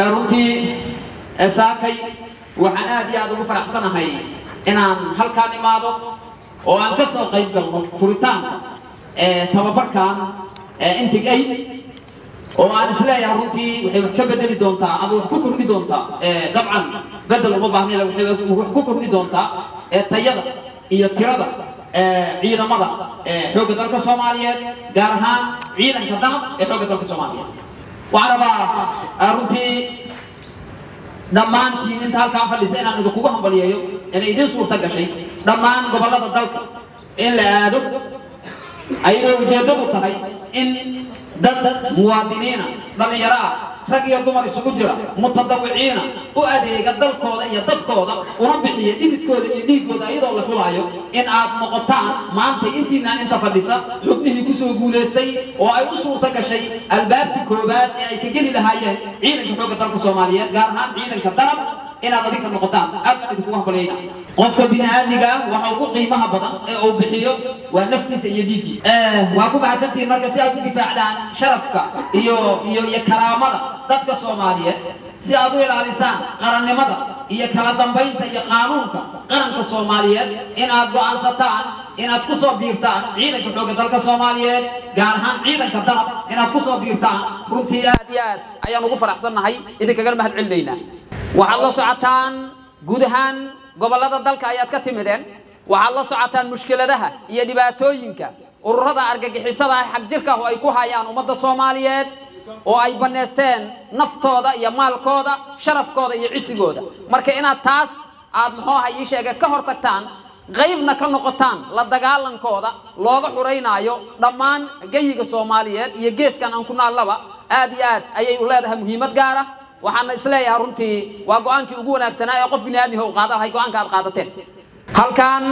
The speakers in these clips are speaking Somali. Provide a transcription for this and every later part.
runtii saakay waxaan aad iyo aad ugu faraxsanahay inaan halkaan imaado oo aan ka soo qayb galno furitaanka tababarkan intigay oo aan isleeyahay runtii waxay wax ka bedeli doontaa ama wax ku kordhi doontaa dabcan bedel uma baahnayn waxay wax ku kordhi doontaa tayada iyo tirada ciidamada xoogga dalka Soomaaliyeed gaar ahaan ciidanka danab ee xoogga dalka Soomaaliyeed waxaan rabaa runtii dhammaantiin inta halkaan fadhisay inaan idinkugu hambaliyeeyo inay idin suurta gashay dhammaan gobollada dalka in la aado ayadoo ujeedadu tahay in dad muwaadiniina dhalinyaro ah rag iyo dumar isugu jira mutadawiciina u adeega dalkooda iyo dadkooda una bixiya dhididkooda iyo dhiigooda iyadoo la xulaayo in aad noqotaan maanta intiinaan inta fadhisa xubnihii kusoo guulaystay oo ay u suurta gashay albaabkii koobaad ee ay ka geli lahaayeen ciidanka xoogga dalka Soomaaliyeed gaar ahaan ciidanka danab inaad adinka noqotaan aad idinku hambalyeeyna qofka bini'aadmiga waxa ugu qiimaha badan ee uu bixiyo waa naftiisa iyo dhiiggiisa waa ku baxsantiin marka si aad u difaacdaan sharafka iyo karaamada dadka Soomaaliyeed si aad u ilaalisaan qarannimada iyo kala dambeynta iyo qaanuunka qaranka Soomaaliyeed in aad go'aansataan in aad ku soo biirtaan ciidanka xoogga dalka Soomaaliyeed gaar ahaan ciidanka danab in aad ku soo biirtaan runtii aad iyo aad ayaan ugu faraxsanahay idinkaga mahad celinayna waxaad la socotaan guud ahaan gobollada dalka ayaad ka timideen waxaad la socotaan mushkiladaha iyo dhibaatooyinka ururada argagixisada xaq jirka oo ay ku hayaan ummadda Soomaaliyeed oo ay baneesteen naftooda iyo maalkooda sharafkooda iyo cisigooda marka inaad taas aad maxay sheegay ka hortagtaan qaybna ka noqotaan la dagaalankooda looga xureynayo dhammaan gayiga Soomaaliyeed iyo geeskan aan ku naalaba aad iyo aad ayay u leedahay muhiimad gaar ah waxaan isleeyahay runtii waa go'aankii ugu wanaagsanaa ee qof bini'aadmi ah qaadahay go'aanka aad qaadateen halkan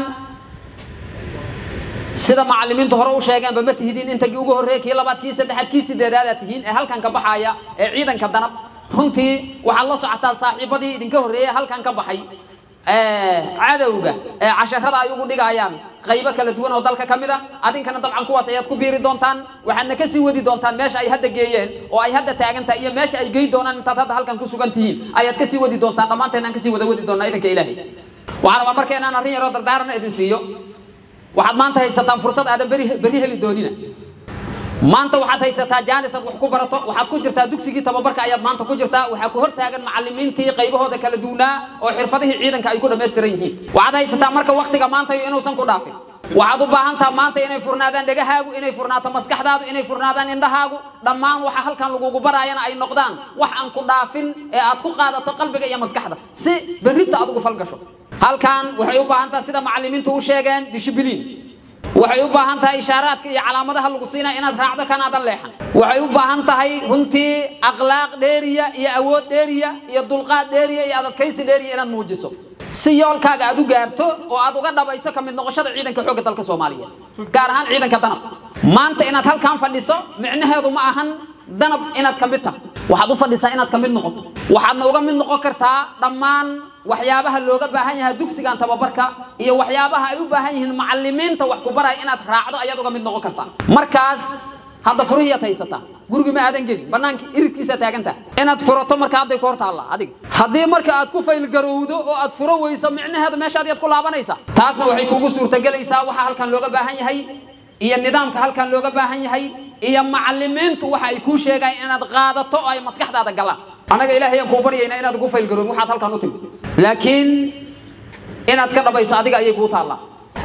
sida macallimiintu hore u sheegeen ma tihidin intii ugu horeeyay kii labaad kii saddexaad kii sideedaad aad tihiin ee halkan ka baxaya ee ciidanka danab runtii waxaad la socotaan saaxiibadii idinka horeeyay halkan ka baxay cadawga casharada ay ugu dhigayaan qaybo kala duwan oo dalka kamid ah adinkana dabcan kuwaas ayaad ku biiri doontaan waxaadna ka sii wadi doontaan meesha ay hadda geeyeen oo ay hadda taagantahay iyo meesha ay geey doonaan intaad hadda halkan ku sugan tihiin ayaad ka sii wadi doontaan dhammaanteen aan ka sii wadi doonaa idanka Ilaahay waxaan rabaa markeen aan arrin yar oo dardaaran idin siiyo waxaad maanta haysataan fursad aad bari heli doonina maanta waxaad haysataa jaanis aad wax ku barato waxaad ku jirtaa dugsigii tababarka ayaad maanta ku jirtaa waxa ku hortaagan macallimiintii qaybahooda kala duwanaa oo xirfadihii ciidanka ay ku dhameystiran yihiin waxaad haysataa marka waqtiga maanta inuusan ku dhaafin waxaad u baahan tahay maanta inay furnaadaan dhagahaagu inay furnaato maskaxdaadu inay furnaadaan indhahaagu dhammaan waxa halkan lagu baraayana ay noqdaan wax aan ku dhaafin ee aad ku qaadato qalbiga iyo maskaxda si berrita aad ugu falgasho halkan waxay u baahan tahay sida macallimiintu u sheegeen discipline waxay u baahan tahay ishaaraadka iyo calaamadaha lagu siinayo inaad raacdo kanaadan leexan waxay u baahan tahay runtii akhlaaq dheeriya iyo awood dheeriya iyo dulqaad dheeriya iyo adkaysi dheeriya inaad muujiso si yoolkaaga aad u gaarto oo aad uga dhabayso ka mid noqoshada ciidanka xoogga dalka Soomaaliyeed gaar ahaan ciidanka danab maanta inaad halkan fadhiso micnaheedu ma ahan danab inaad ka mid tahay waxaad u fadhisaa inaad ka mid noqoto waxaadna uga mid noqon kartaa dhammaan waxyaabaha looga baahan yahay dugsigan tababarka iyo waxyaabaha ay u baahan yihiin macallimiinta wax ku baray inaad raacdo ayaad uga mid noqon kartaa markaas hadda furihiya haysata guriga ma aadan gelin banaanka iridkiisa taaganta inaad furato marka haday ku hortaala adiga hadii marka aad ku fayl garowdo oo aad furo weyso micnaheedu meeshaad ku laabanaysa taasna waxay kugu suurta galaysaa waxa halkan looga baahan yahay iyo nidaamka halkan looga baahan yahay iyo macallimiintu waxa ay ku sheegayaan inaad qaadato oo ay maskaxdaada galaan anaga ilaahay aan ku baryeynaa inaad ku fayl garowdo waxaad halkan u timid laakiin inaad ka dhabayso adiga ayay ku taala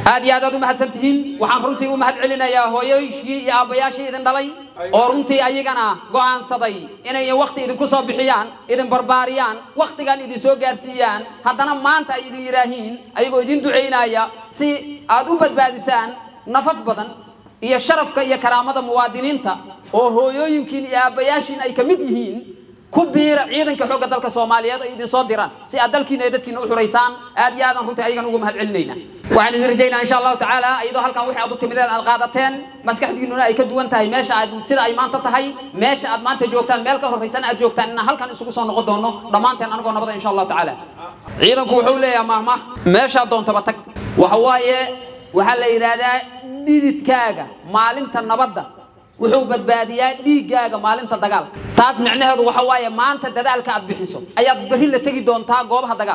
aad iyo aad u mahadsantihiin waxaan runtii u mahad celinayaa hooyooyinka iyo aabayaashii idin dhalay oo runtii ayagana go'aansaday inay waqti idin ku soo bixiyaan idin barbaariyaan waqtigan idin soo gaarsiiyaan haddana maanta ay idin yiraahiin ayagoo idin duceynaya si aad u badbaadisaan nafaf badan iyo sharafka iyo karaamada muwaadiniinta oo hooyooyinkiin iyo aabayaashiin ay ka mid yihiin ku biira ciidanka xoogga dalka Soomaaliyeed oo idin soo diraan si aad dalkiina iyo dadkiina u xureysaan aad iyo aadan runtii ayagan ugu mahad celinayna waxaan idin rajaynaa insha Allah taala ayadoo halkan wixii aad u timideen aad qaadateen maskaxdiinuna ay ka duwan tahay meesha aad sida ay maanta tahay meesha aad maanta joogtaan meel ka horeysan aad joogtaan in halkan isugu soo noqon doono dhamaanteen anagoo nabada insha Allah taala ciidanku wuxuu leeyahay maahma meesha doontaba tag waxa waaye waxa la yiraahdaa dhididkaaga maalinta nabadda wuxuu badbaadiyaa dhiigaaga maalinta dagaalka taas micnaheedu waxa waaye maanta dadaalka aad bixiso ayaad bari la tagi doontaa goobaha dagaalka